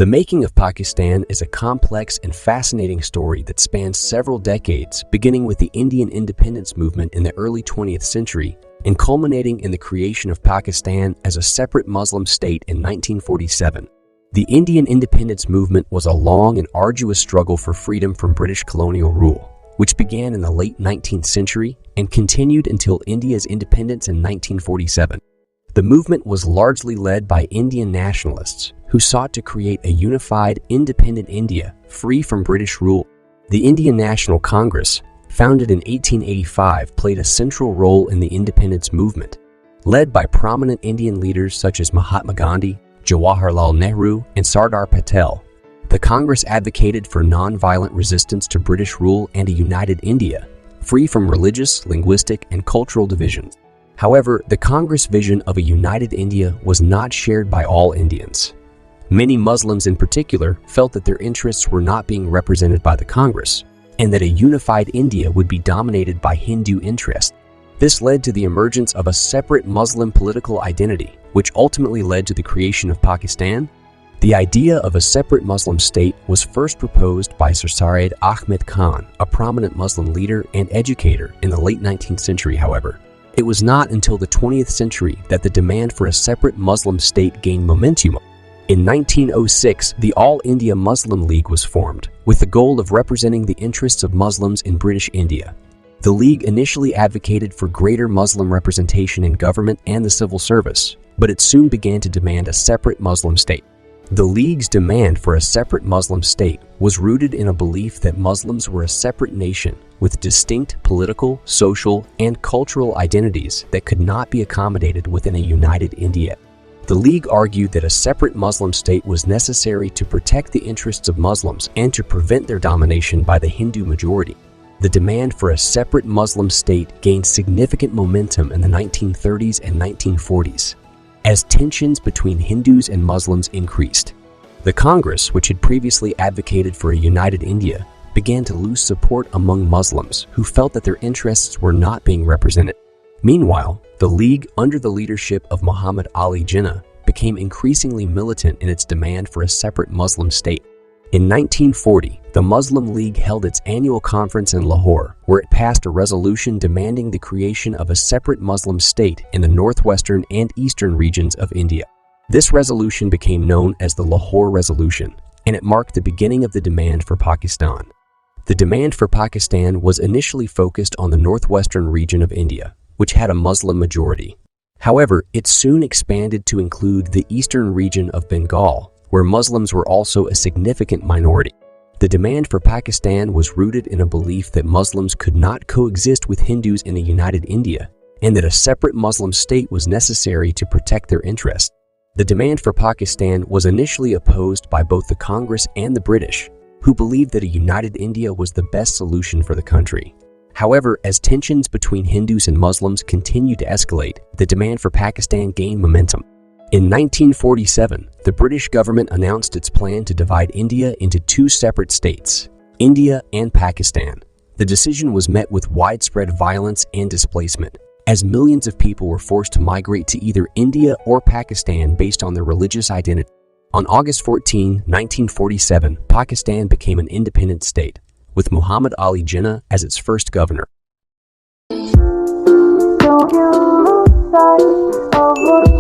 The making of Pakistan is a complex and fascinating story that spans several decades, beginning with the Indian independence movement in the early 20th century and culminating in the creation of Pakistan as a separate Muslim state in 1947. The Indian independence movement was a long and arduous struggle for freedom from British colonial rule, which began in the late 19th century and continued until India's independence in 1947. The movement was largely led by Indian nationalists who sought to create a unified, independent India free from British rule. The Indian National Congress, founded in 1885, played a central role in the independence movement. Led by prominent Indian leaders such as Mahatma Gandhi, Jawaharlal Nehru, and Sardar Patel, the Congress advocated for non-violent resistance to British rule and a united India, free from religious, linguistic, and cultural divisions. However, the Congress vision of a united India was not shared by all Indians. Many Muslims in particular felt that their interests were not being represented by the Congress, and that a unified India would be dominated by Hindu interests. This led to the emergence of a separate Muslim political identity, which ultimately led to the creation of Pakistan. The idea of a separate Muslim state was first proposed by Sir Syed Ahmed Khan, a prominent Muslim leader and educator in the late 19th century, however. It was not until the 20th century that the demand for a separate Muslim state gained momentum. In 1906, the All India Muslim League was formed, with the goal of representing the interests of Muslims in British India. The League initially advocated for greater Muslim representation in government and the civil service, but it soon began to demand a separate Muslim state. The League's demand for a separate Muslim state was rooted in a belief that Muslims were a separate nation with distinct political, social, and cultural identities that could not be accommodated within a united India. The League argued that a separate Muslim state was necessary to protect the interests of Muslims and to prevent their domination by the Hindu majority. The demand for a separate Muslim state gained significant momentum in the 1930s and 1940s, as tensions between Hindus and Muslims increased. The Congress, which had previously advocated for a united India, began to lose support among Muslims who felt that their interests were not being represented. Meanwhile, the League, under the leadership of Muhammad Ali Jinnah, became increasingly militant in its demand for a separate Muslim state. In 1940, the Muslim League held its annual conference in Lahore, where it passed a resolution demanding the creation of a separate Muslim state in the northwestern and eastern regions of India. This resolution became known as the Lahore Resolution, and it marked the beginning of the demand for Pakistan. The demand for Pakistan was initially focused on the northwestern region of India, which had a Muslim majority. However, it soon expanded to include the eastern region of Bengal, where Muslims were also a significant minority. The demand for Pakistan was rooted in a belief that Muslims could not coexist with Hindus in a united India, and that a separate Muslim state was necessary to protect their interests. The demand for Pakistan was initially opposed by both the Congress and the British, who believed that a united India was the best solution for the country. However, as tensions between Hindus and Muslims continued to escalate, the demand for Pakistan gained momentum. In 1947, the British government announced its plan to divide India into two separate states, India and Pakistan. The decision was met with widespread violence and displacement, as millions of people were forced to migrate to either India or Pakistan based on their religious identity. On August 14, 1947, Pakistan became an independent state, with Muhammad Ali Jinnah as its first governor. Don't you lose sight of what